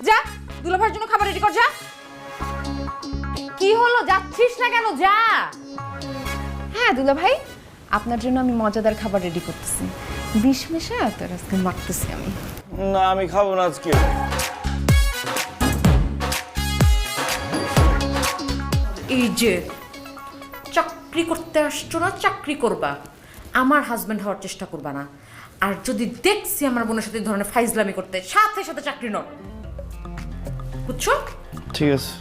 যা দুলাভাইয়ের জন্য খাবার রেডি কর যা। কি হলো, যাচ্ছিস না কেন? যা। হ্যাঁ দুলাভাই, আপনার জন্য আমি মজাদার খাবার রেডি করতেছি, বিষ মেশা তোর আজকে মাখতেছি আমি। না আমি খাবো না আজকে। এই যে চাকরি করতে আসছো না, চাকরি করবা, আমার হাজবেন্ড হওয়ার চেষ্টা করবা না। আর যদি দেখছি আমার বোনের সাথে এই ধরনের ফাইজলামি করতে, সাথে সাথে চাকরি নট, বুঝছো? ঠিক আছে।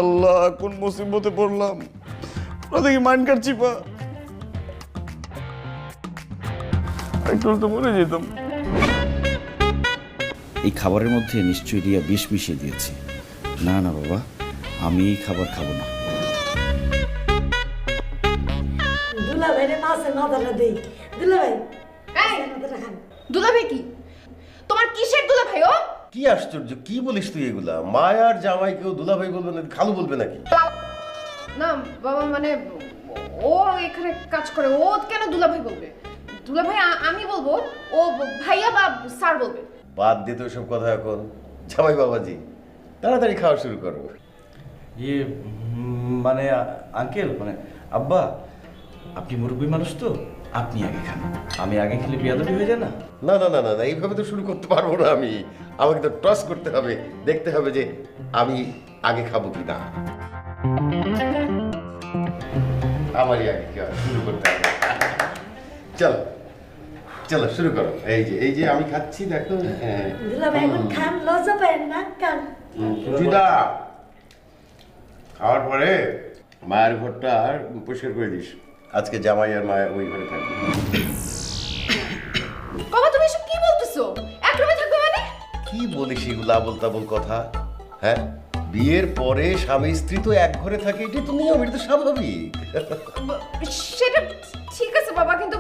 আল্লাহ কোন মুসিবতে পড়লাম, ওরা দেখি মাইন্ড কাটছি পা, একটু তো মরে যেতাম। এই খাবারের মধ্যে নিশ্চয়ই রিয়া বিষ মিশিয়ে দিয়েছে। না না বাবা, আমি এই খাবার খাবো না। দুলাভাই রে মাছের মাথাটা দেই। দুলাভাই মাথাটা খান। দুলাভাই কি তোমার কিসের দুলাভাই? ও কি আশ্চর্য, কি বলিস তুই এগুলা? মায়ার জামাই কেউ দুলাভাই বলবে না, খালু বলবে নাকি? না বাবা, মানে ও এখানে কাজ করে, ও কেন দুলাভাই বলবে? দুলাভাই আমি বলবো, ও ভাইয়া বা স্যার বলবে। বাদ দে তো সব কথা এখন। জামাই বাবাজি তাড়াতাড়ি খাওয়া শুরু করো। ইয়ে মানে আঙ্কেল, মানে আব্বা, আপনি মুরব্বী মানুষ তো, আপনি আগে খান, আমি আগে খেলে বিয়াদবি হয়ে যায় না? না না না না না, এইভাবে তো শুরু করতে পারবো না আমি। আমাকে তো টস করতে হবে, দেখতে হবে যে আমি আগে খাবো কি না। আমারই আগে শুরু করতে হবে। চলো চলো শুরু করো। এই যে আমি খাচ্ছি, দেখো। দুলাভাই এখন খান, লজ্জা পাবেন না, খান। সুচিতা, খাওয়ার পরে মায়ের ঘরটা পরিষ্কার করে দিস। আজকে জামাই আর মায়ের ওই ঘরে থাকবে। বাবা তুমি এসব কি বলতেছো? এক রুমে থাকবে মানে? কি বলিস এগুলো আবোল তাবোল কথা? হ্যাঁ, বিয়ের পরে স্বামী স্ত্রী তো এক ঘরে থাকে, এটা তো নিয়ম, এটা তো স্বাভাবিক। সেটা ঠিক আছে বাবা, কিন্তু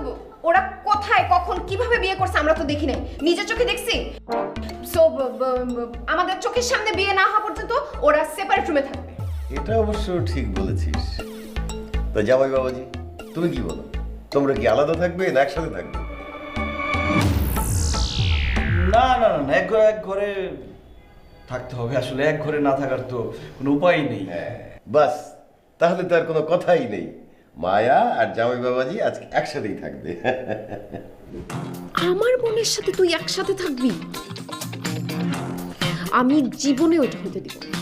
ওরা কোথায় কখন কিভাবে বিয়ে করছে আমরা তো দেখি নাই, নিজের চোখে দেখছি। সো আমাদের চোখের সামনে বিয়ে না হওয়া পর্যন্ত ওরা সেপারেট রুমে থাকবে। এটা অবশ্য ঠিক বলেছিস। তো জামাই বাবাজি তুমি কি বলো, তোমরা কি আলাদা থাকবে না একসাথে থাকবে? না না না না, এক ঘরে থাকতে হবে। আসলে এক ঘরে না থাকার তো কোনো উপায় নেই। বাস, তাহলে তো আর কোনো কথাই নেই। মায়া আর জামাই বাবাজি আজকে একসাথেই থাকবে। আমার বোনের সাথে তুই একসাথে থাকবি? আমি জীবনে ওটা হতে দিব না।